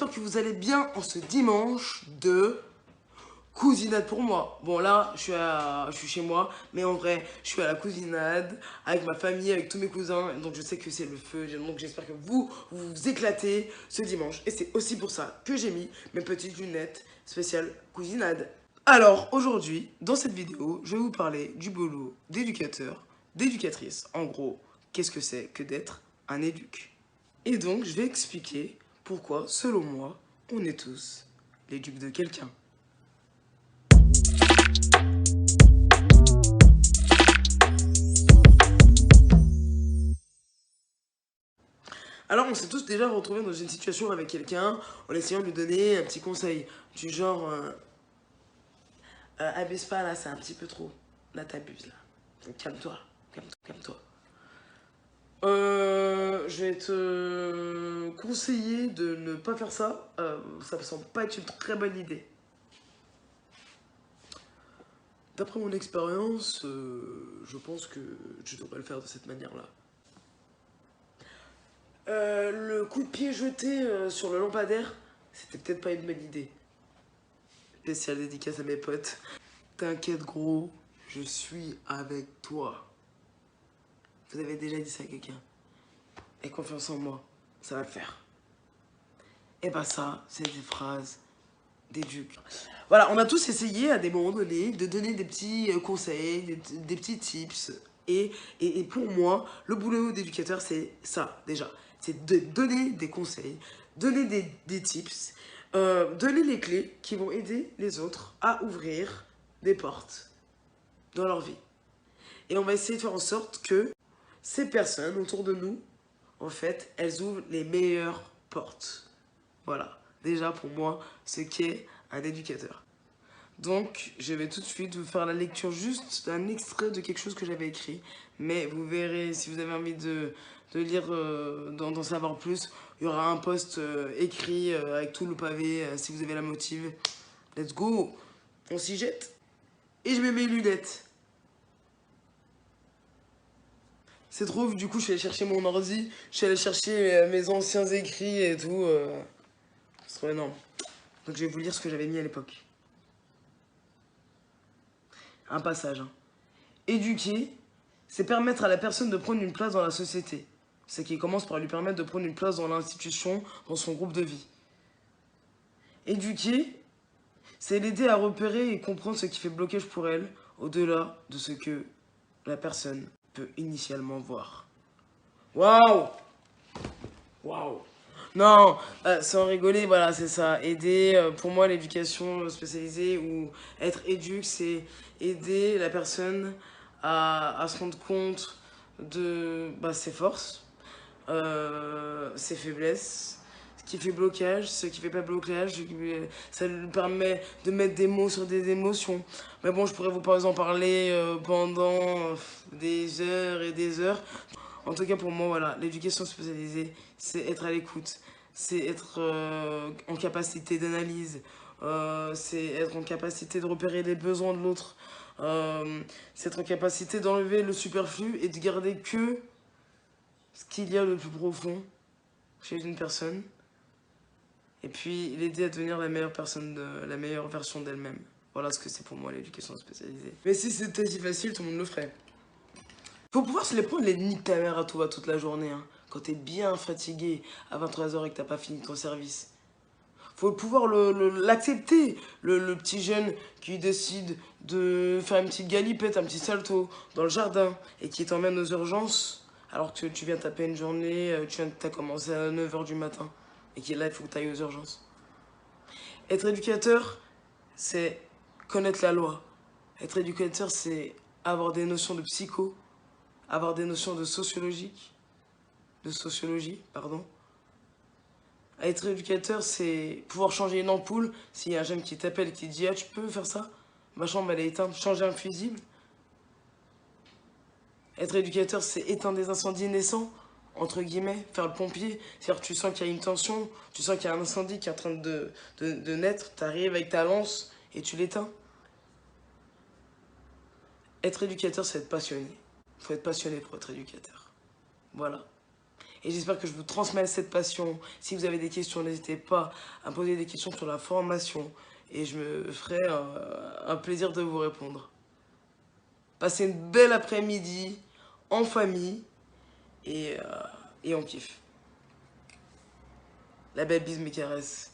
j'espère que vous allez bien en ce dimanche de cousinade pour moi. Bon là, je suis chez moi, mais en vrai, je suis à la cousinade avec ma famille, avec tous mes cousins, donc je sais que c'est le feu, donc j'espère que vous éclatez ce dimanche. Et c'est aussi pour ça que j'ai mis mes petites lunettes spéciales cousinade. Alors aujourd'hui, dans cette vidéo, je vais vous parler du boulot d'éducateur, d'éducatrice. En gros, qu'est-ce que c'est que d'être un éduc? Et donc, je vais expliquer pourquoi, selon moi, on est tous l'éduc de quelqu'un. Alors, on s'est tous déjà retrouvés dans une situation avec quelqu'un en essayant de lui donner un petit conseil. Du genre, abuse pas là, c'est un petit peu trop. Là, t'abuses là. Donc, calme-toi, calme-toi, calme-toi. Je vais te conseiller de ne pas faire ça. Ça me semble pas être une très bonne idée. D'après mon expérience, je pense que je devrais le faire de cette manière-là. Le coup de pied jeté sur le lampadaire, c'était peut-être pas une bonne idée. Spéciale dédicace à mes potes. T'inquiète gros, je suis avec toi. Vous avez déjà dit ça à quelqu'un. Aie confiance en moi, ça va le faire. Et bah ça, c'est des phrases d'éduc. Voilà, on a tous essayé à des moments donnés de donner des petits conseils, des petits tips. Et pour moi, le boulot d'éducateur, c'est ça déjà. C'est de donner des conseils, donner des tips, donner les clés qui vont aider les autres à ouvrir des portes dans leur vie. Et on va essayer de faire en sorte que ces personnes autour de nous, en fait, elles ouvrent les meilleures portes. Voilà, déjà pour moi, ce qu'est un éducateur. Donc, je vais tout de suite vous faire la lecture juste d'un extrait de quelque chose que j'avais écrit. Mais vous verrez, si vous avez envie de lire, d'en savoir plus, il y aura un post écrit avec tout le pavé, si vous avez la motive. Let's go, on s'y jette. Et je mets mes lunettes. C'est trop, du coup, je suis allé chercher mon ordi, je suis allé chercher mes anciens écrits et tout. C'est trop énorme. Donc, je vais vous lire ce que j'avais mis à l'époque. Un passage. Hein. Éduquer, c'est permettre à la personne de prendre une place dans la société. Ce qui commence par lui permettre de prendre une place dans l'institution, dans son groupe de vie. Éduquer, c'est l'aider à repérer et comprendre ce qui fait blocage pour elle, au-delà de ce que la personne peut initialement voir. Waouh! Waouh! Non, sans rigoler, voilà, c'est ça. Aider, pour moi, l'éducation spécialisée ou être éduque, c'est aider la personne à se rendre compte de ses forces, ses faiblesses, ce qui fait blocage, ce qui fait pas blocage, ça lui permet de mettre des mots sur des émotions. Mais bon, je pourrais vous en parler pendant des heures et des heures. En tout cas, pour moi, voilà, l'éducation spécialisée, c'est être à l'écoute, c'est être en capacité d'analyse, c'est être en capacité de repérer les besoins de l'autre, c'est être en capacité d'enlever le superflu et de garder que ce qu'il y a de plus profond chez une personne, et puis l'aider à devenir la meilleure personne, la meilleure version d'elle-même. Voilà ce que c'est pour moi l'éducation spécialisée. Mais si c'était si facile, tout le monde le ferait. Faut pouvoir se les prendre les niques ta mère à tout va toute la journée, hein. Quand t'es bien fatigué à 23h et que t'as pas fini ton service. Faut pouvoir l'accepter, le petit jeune qui décide de faire une petite galipette, un petit salto dans le jardin et qui t'emmène aux urgences alors que tu viens taper une journée, t'as commencé à 9h du matin et qui est là, il faut que t'ailles aux urgences. Être éducateur, c'est connaître la loi. Être éducateur, c'est avoir des notions de psycho, avoir des notions de sociologie, pardon. Être éducateur, c'est pouvoir changer une ampoule. S'il y a un jeune qui t'appelle et qui te dit « Ah, tu peux faire ça? Ma chambre, elle est éteinte. » Changer un fusible. Être éducateur, c'est éteindre des incendies naissants, entre guillemets, faire le pompier. C'est-à-dire que tu sens qu'il y a une tension, tu sens qu'il y a un incendie qui est en train de naître, tu arrives avec ta lance et tu l'éteins. Être éducateur, c'est être passionné. Il faut être passionné pour être éducateur. Voilà. Et j'espère que je vous transmets cette passion. Si vous avez des questions, n'hésitez pas à me poser des questions sur la formation. Et je me ferai un plaisir de vous répondre. Passez une belle après-midi en famille et on kiffe. La belle bise mes caresses.